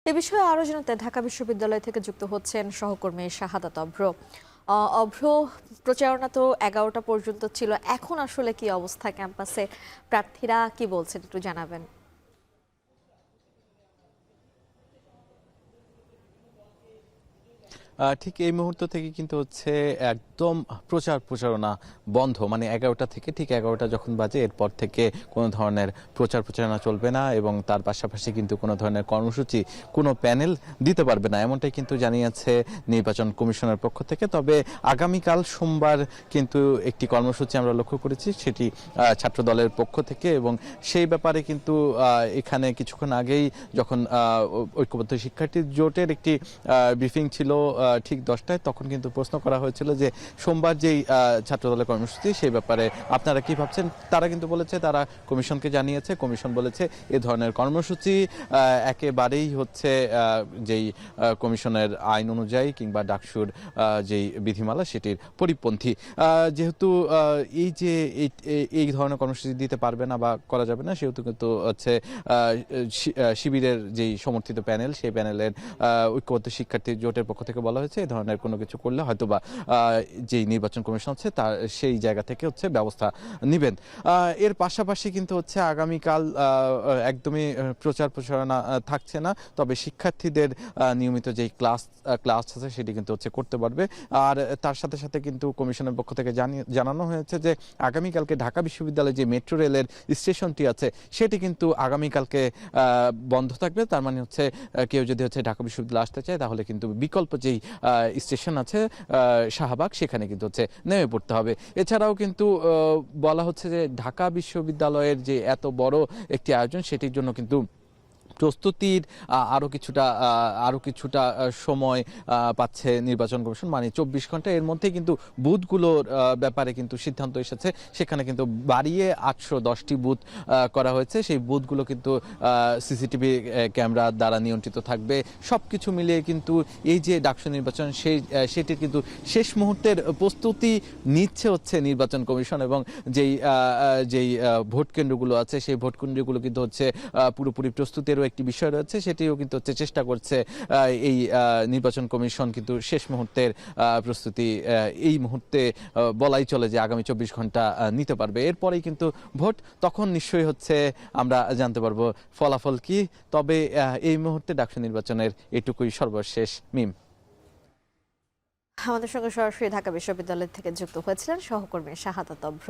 এ বিষয়ে আরো জানাতে ঢাকা বিশ্ববিদ্যালয় থেকে যুক্ত হচ্ছেন সহকর্মী শাহাদাত অভ্র। অভ্র, প্রচারণা তো 11টা পর্যন্ত ছিল, এখন আসলে কি অবস্থা ক্যাম্পাসে? প্রার্থীরা কি বলছেন একটু জানাবেন। ঠিক এই মুহূর্ত থেকে কিন্তু হচ্ছে একদম প্রচারণা বন্ধ। মানে 11টা থেকে ঠিক 11টা যখন বাজে এরপর থেকে কোনো ধরনের প্রচারণা চলবে না এবং তার পাশাপাশি কিন্তু কোনো ধরনের কর্মসূচি কোনো প্যানেল দিতে পারবে না, এমনটাই কিন্তু জানিয়েছে নির্বাচন কমিশনের পক্ষ থেকে। তবে আগামীকাল সোমবার কিন্তু একটি কর্মসূচি আমরা লক্ষ্য করেছি, সেটি ছাত্র দলের পক্ষ থেকে, এবং সেই ব্যাপারে কিন্তু এখানে কিছুক্ষণ আগেই যখন ঐক্যবদ্ধ শিক্ষার্থী জোটের একটি ব্রিফিং ছিল ঠিক 10টায়, তখন কিন্তু প্রশ্ন করা হয়েছিল যে সোমবার যেই ছাত্রদলের কর্মসূচি সেই ব্যাপারে আপনারা কি ভাবছেন। তারা কিন্তু বলেছে তারা কমিশনকে জানিয়েছে, কমিশন বলেছে এ ধরনের কর্মসূচি একেবারেই হচ্ছে যেই কমিশনের আইন অনুযায়ী কিংবা ডাকসুর যেই বিধিমালা সেটির পরিপন্থী। যেহেতু এই যে এই ধরনের কর্মসূচি দিতে পারবে না বা করা যাবে না, সেহেতু কিন্তু হচ্ছে শিবিরের যেই সমর্থিত প্যানেল, সেই প্যানেলের ঐক্যবদ্ধ শিক্ষার্থী জোটের পক্ষ থেকে বলা হয়েছে এই ধরনের কোনো কিছু করলে হয়তোবা যেই নির্বাচন কমিশন হচ্ছে তার সেই জায়গা থেকে হচ্ছে ব্যবস্থা নেবেন। এর পাশাপাশি কিন্তু হচ্ছে আগামীকাল একদমই প্রচারণা থাকছে না, তবে শিক্ষার্থীদের নিয়মিত যেই ক্লাস আছে সেটি কিন্তু হচ্ছে করতে পারবে। আর তার সাথে সাথে কিন্তু কমিশনের পক্ষ থেকে জানানো হয়েছে যে আগামীকালকে ঢাকা বিশ্ববিদ্যালয়ে যে মেট্রো রেলের স্টেশনটি আছে সেটি কিন্তু আগামীকালকে বন্ধ থাকবে। তার মানে হচ্ছে কেউ যদি হচ্ছে ঢাকা বিশ্ববিদ্যালয়ে আসতে চায় তাহলে কিন্তু বিকল্প যেই স্টেশন আছে শাহবাগ, সেখানে কিন্তু হচ্ছে নেমে পড়তে হবে। এছাড়াও কিন্তু বলা হচ্ছে যে ঢাকা বিশ্ববিদ্যালয়ের যে এত বড় একটি আয়োজন সেটির জন্য কিন্তু প্রস্তুতির আরো কিছুটা সময় পাচ্ছে নির্বাচন কমিশন, মানে 24 ঘন্টা। এর মধ্যে কিন্তু বুথগুলোর ব্যাপারে কিন্তু সিদ্ধান্ত এসেছে, সেখানে কিন্তু বাড়িয়ে 810টি বুথ করা হয়েছে। সেই বুথগুলো কিন্তু সিসিটিভি ক্যামেরা দ্বারা নিয়ন্ত্রিত থাকবে। সবকিছু মিলিয়ে কিন্তু এই যে ডাকসু নির্বাচন সেটির কিন্তু শেষ মুহূর্তের প্রস্তুতি নিচ্ছে হচ্ছে নির্বাচন কমিশন, এবং যেই ভোট কেন্দ্রগুলো আছে সেই ভোট কেন্দ্রগুলো কিন্তু হচ্ছে পুরোপুরি প্রস্তুতের একটি বিষয় রয়েছে, সেটিও কিন্তু হচ্ছে চেষ্টা করছে এই নির্বাচন কমিশন কিন্তু শেষ মুহূর্তের প্রস্তুতি এই মুহূর্তে বলাই চলে যে আগামী 24 ঘন্টা নিতে পারবে। এরপরেই কিন্তু ভোট, তখন নিশ্চয়ই হচ্ছে আমরা জানতে পারবো ফলাফল কি। তবে এই মুহূর্তে ডাকসু নির্বাচনের এটুকুই সর্বশেষ মিম। আমাদের সঙ্গে সরাসরি ঢাকা বিশ্ববিদ্যালয় থেকে যুক্ত হয়েছিলেন সহকর্মী শাহাদাত অভ্র।